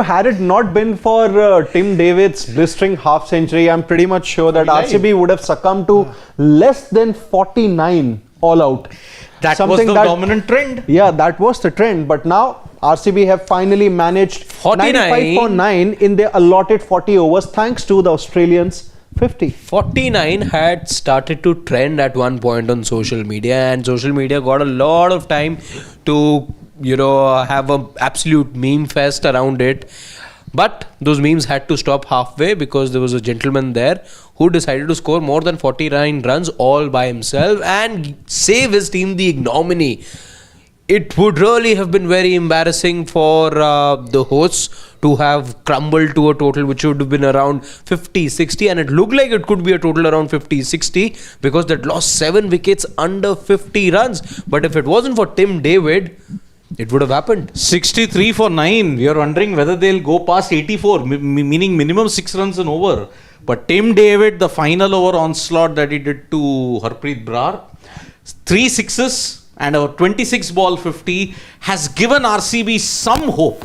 Had it not been for Tim David's blistering half century, I'm pretty much sure that RCB would have succumbed to less than 49 all out. That was the dominant trend. Yeah, that was the trend. But now RCB have finally managed 95 for 9 in their allotted 40 overs thanks to the Australians. 50. 49 had started to trend at one point on social media, and social media got a lot of time to, have an absolute meme fest around it. But those memes had to stop halfway because there was a gentleman there who decided to score more than 49 runs all by himself and save his team the ignominy. It would really have been very embarrassing for the hosts to have crumbled to a total which would have been around 50-60, and it looked like it could be a total around 50-60 because they'd lost 7 wickets under 50 runs. But if it wasn't for Tim David, it would have happened. 63 for 9. We are wondering whether they'll go past 84, meaning minimum 6 runs and over. But Tim David, the final over onslaught that he did to Harpreet Brar, 3 sixes and a 26 ball 50 has given RCB some hope.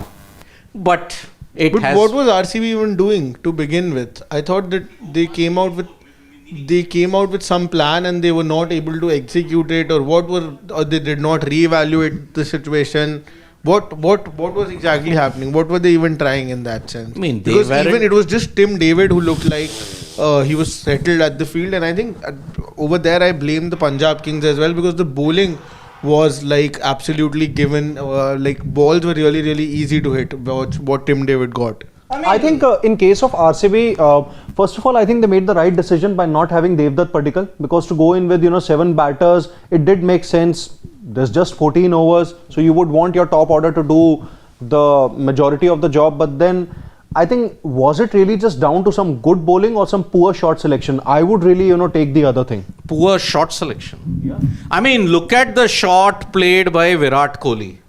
But what was RCB even doing to begin with? I thought that they came out with some plan and they were not able to execute it, or they did not reevaluate the situation. What was exactly happening? What were they even trying in that sense? It was just Tim David who looked like he was settled at the field, and I think over there I blame the Punjab Kings as well, because the bowling was like absolutely given, balls were really, really easy to hit. What Tim David got. I think in case of RCB, first of all, I think they made the right decision by not having Devdutt Padikkal, because to go in with 7 batters, it did make sense. There's just 14 overs, so you would want your top order to do the majority of the job. But then I think, was it really just down to some good bowling or some poor shot selection? I would really take the other thing. Poor shot selection. Yeah. I mean, look at the shot played by Virat Kohli.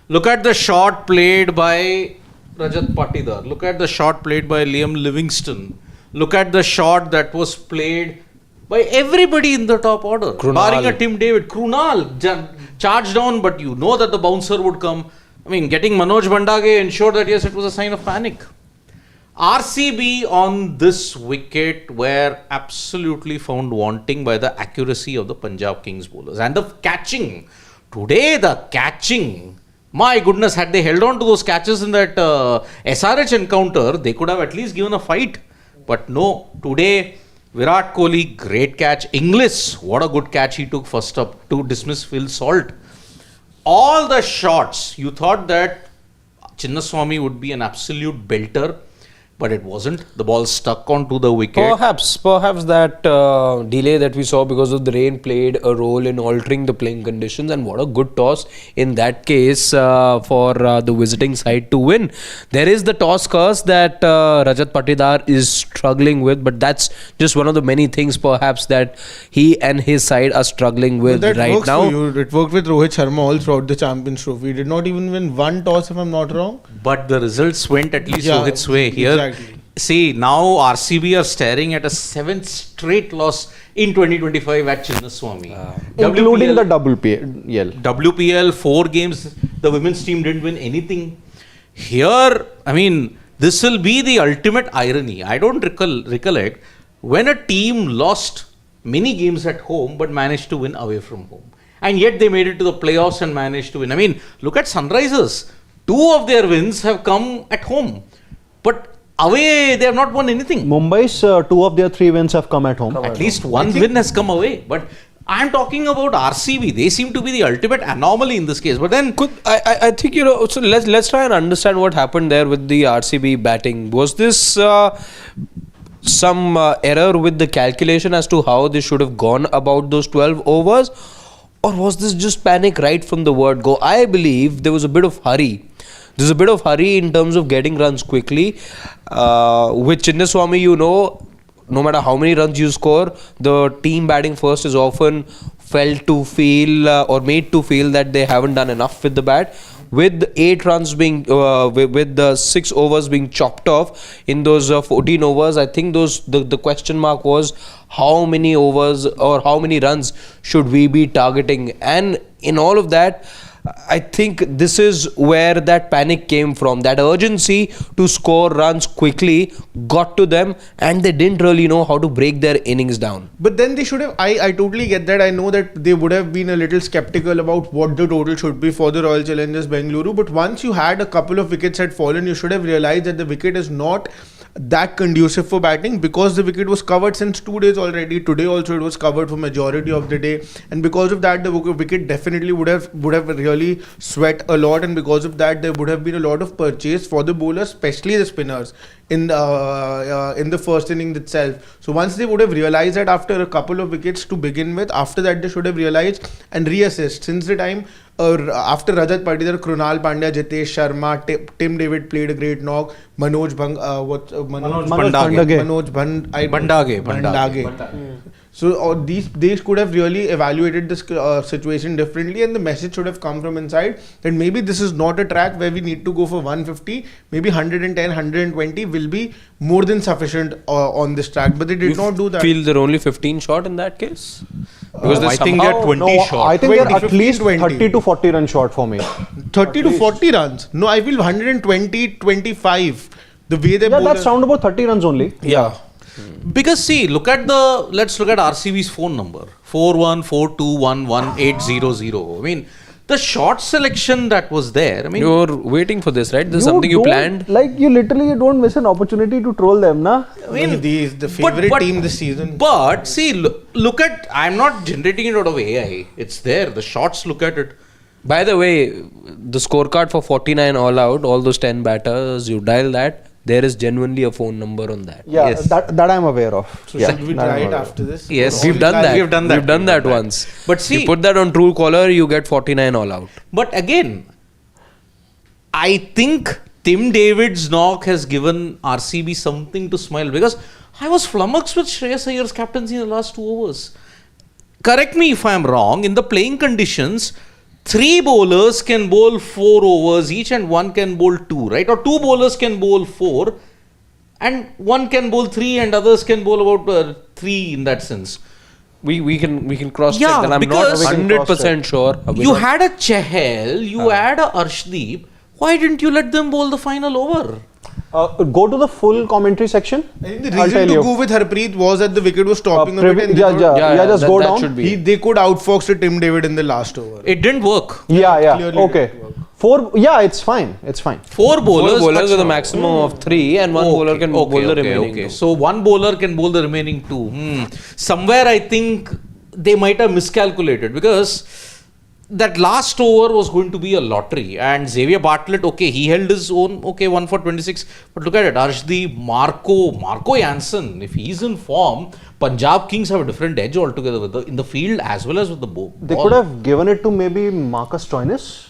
Look at the shot played by Rajat Patidar. Look at the shot played by Liam Livingston. Look at the shot that was played by everybody in the top order. Barring a Tim David. Krunal charged down, but you know that the bouncer would come. I mean, getting Manoj Bandage ensured that yes, it was a sign of panic. RCB on this wicket were absolutely found wanting by the accuracy of the Punjab Kings bowlers. And the catching. Today, the catching. My goodness, had they held on to those catches in that SRH encounter, they could have at least given a fight. But no, today, Virat Kohli, great catch. Inglis, what a good catch he took first up to dismiss Phil Salt. All the shots, you thought that Chinnaswamy would be an absolute belter, but it wasn't. The ball stuck onto the wicket. Perhaps that delay that we saw because of the rain played a role in altering the playing conditions, and what a good toss in that case for the visiting side to win. There is the toss curse that Rajat Patidar is struggling with, but that's just one of the many things perhaps that he and his side are struggling with right now. It worked with Rohit Sharma all throughout the Champions Trophy. He did not even win one toss, if I'm not wrong. But the results went at least Rohit's way here. Exactly. See, now RCB are staring at a 7th straight loss in 2025 at Chinnaswamy. Including the WPL. WPL, 4 games, the women's team didn't win anything. Here, I mean, this will be the ultimate irony. I don't recollect when a team lost many games at home but managed to win away from home. And yet they made it to the playoffs and managed to win. I mean, look at Sunrisers. 2 of their wins have come at home. But away, they have not won anything. Mumbai's 2 of their 3 wins have come at home. At least one win has come away. But I'm talking about RCB. They seem to be the ultimate anomaly in this case. But then, I think so let's try and understand what happened there with the RCB batting. Was this some error with the calculation as to how they should have gone about those 12 overs, or was this just panic right from the word go? I believe there was a bit of hurry. There's a bit of hurry in terms of getting runs quickly. With Chinnaswamy, no matter how many runs you score, the team batting first is often felt to feel or made to feel that they haven't done enough with the bat. With 8 runs being, with the 6 overs being chopped off in those 14 overs, I think the question mark was how many overs or how many runs should we be targeting? And in all of that, I think this is where that panic came from. That urgency to score runs quickly got to them, and they didn't really know how to break their innings down. But then they should have. I totally get that. I know that they would have been a little skeptical about what the total should be for the Royal Challengers Bengaluru. But once you had a couple of wickets had fallen, you should have realized that the wicket is not that conducive for batting, because the wicket was covered since 2 days already. Today also it was covered for majority of the day, and because of that the wicket definitely would have really sweat a lot, and because of that there would have been a lot of purchase for the bowlers, especially the spinners, in the first innings itself. So once they would have realized that after a couple of wickets to begin with, after that they should have realized and reassessed. Since the time after Rajat Patidar, Krunal Pandya, Jitesh Sharma, Tim David played a great knock. Manoj Bhandage. So they could have really evaluated this situation differently, and the message should have come from inside that maybe this is not a track where we need to go for 150. Maybe 110, 120 will be more than sufficient on this track. But they did not do that. Feel they're only 15 short in that case? Because I think they're 20 no, short. I think 20, they're at 15, least 20. 30 to 40 runs short for me. 30 to 40 runs. No, I feel 120, 25. The way they Yeah, that's round about 30 runs only. Yeah. Because see, let's look at RCB's phone number 4142111800. I mean, the short selection that was there. I mean, You're waiting for this, right? This is something you don't- planned. Like you literally don't miss an opportunity to troll them, na? I mean, The favorite team this season. But see, look at. I'm not generating it out of AI. It's there. The shots. Look at it. By the way, the scorecard for 49 all out, all those 10 batters, you dial that. There is genuinely a phone number on that. Yeah, Yes. that I'm aware of. So Yeah, should we that I'm try it aware of. after this? Yes. We've done that. We've done that. We've done that once. But see, you put that on Truecaller, you get 49 all out. But again, I think Tim David's knock has given RCB something to smile, because I was flummoxed with Shreyas Iyer's captaincy in the last 2 overs. Correct me if I am wrong. In the playing conditions, 3 bowlers can bowl 4 overs each and 1 can bowl 2, right? Or 2 bowlers can bowl 4 and 1 can bowl 3 and others can bowl about 3 in that sense. We can cross check Yeah, that. I'm not because- 100% sure. You had a Chahal, you had a Arshdeep. Why didn't you let them bowl the final over? Go to the full commentary section. I think the I'll reason tell to you. go with Harpreet was that the wicket was stopping a bit, and they yeah, thought just go that down. should be. they could outfox to Tim David in the last over. It didn't work. Yeah, clearly okay. didn't work. 4, yeah, it's fine. It's fine. 4 bowlers. 4 bowlers but- with a maximum of 3 and 1 bowler can bowl the remaining Okay. 2. So 1 bowler can bowl the remaining 2. Somewhere I think they might have miscalculated, because that last over was going to be a lottery, and Xavier Bartlett, okay, he held his own, okay, 1 for 26, but look at it, Arshdeep, Marco Jansen, if he's in form, Punjab Kings have a different edge altogether in the field as well as with the ball. They could have given it to maybe Marcus Stoinis.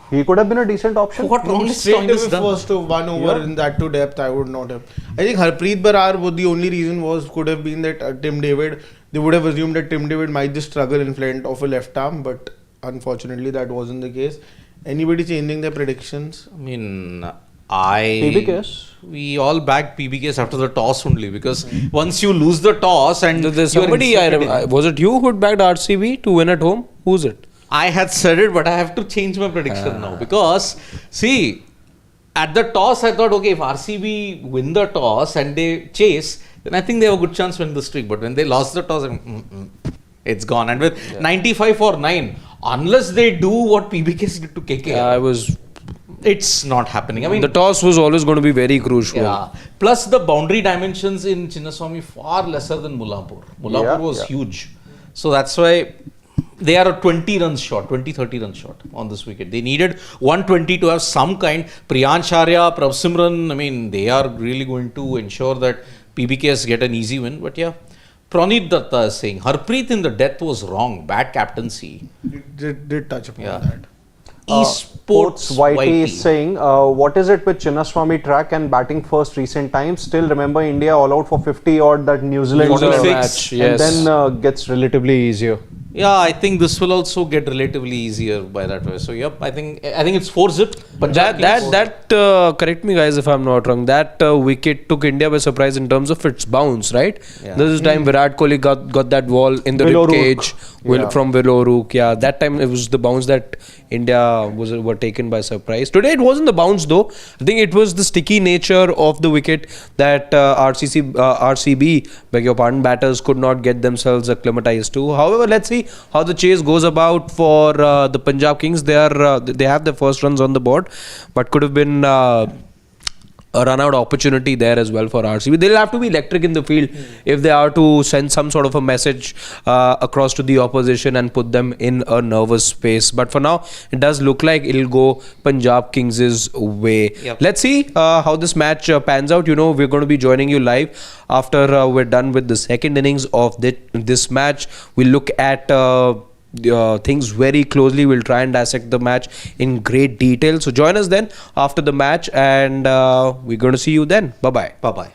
He could have been a decent option. What wrong is Straight Stoinis away done? first of 1 over in that to depth, I would not have. I think Harpreet Barar, the only reason could have been that Tim David, they would have assumed that Tim David might just struggle in front of a left arm, but unfortunately that wasn't the case. Anybody changing their predictions? I mean, PBKS. we all backed PBKS after the toss only, because once you lose the toss and There's you're somebody, inside- was it you who backed RCB to win at home? Who's it? I had said it, but I have to change my prediction now, because see, at the toss I thought, okay, if RCB win the toss and they chase, then I think they have a good chance to win the streak. But when they lost the toss, it's gone. And with 95 for 9, unless they do what PBKS did to KK, it's not happening. I mean, The toss was always going to be very crucial. yeah. Plus the boundary dimensions in Chinnaswamy far lesser than Mullapur. Mullapur was huge. So that's why they are a 20 runs short, 20-30 runs short on this wicket. They needed 120 to have some kind. Priyansh Arya, Pravsimran, I mean, they are really going to ensure that PBKS get an easy win. But yeah, Praneet Datta is saying, Harpreet in the death was wrong. Bad captaincy. Did touch upon that. Esports Whitey is saying, what is it with Chinnaswamy track and batting first recent times? Still remember India all out for 50 odd that New Zealand New Zealand Fix. match, and yes. then gets relatively easier. Yeah, I think this will also get relatively easier by that way. So yep, I think it's 4-zip. Correct me guys if I'm not wrong, that wicket took India by surprise in terms of its bounce, right? Yeah. This is time Virat Kohli got that ball in the Willow rib cage Rook. from Willow Rook. Yeah, that time it was the bounce that India were taken by surprise. Today it wasn't the bounce though. I think it was the sticky nature of the wicket that RCB, beg your pardon, batters could not get themselves acclimatized to. However, let's see how the chase goes about for the Punjab Kings. They have their first runs on the board, but could have been a run-out opportunity there as well for RCB. They'll have to be electric in the field if they are to send some sort of a message across to the opposition and put them in a nervous space. But for now, it does look like it'll go Punjab Kings' way. Yep. Let's see how this match pans out. You know, we're going to be joining you live after we're done with the second innings of this match. We'll look at things very closely. We'll try and dissect the match in great detail. So join us then after the match, and we're going to see you then. Bye bye. Bye bye.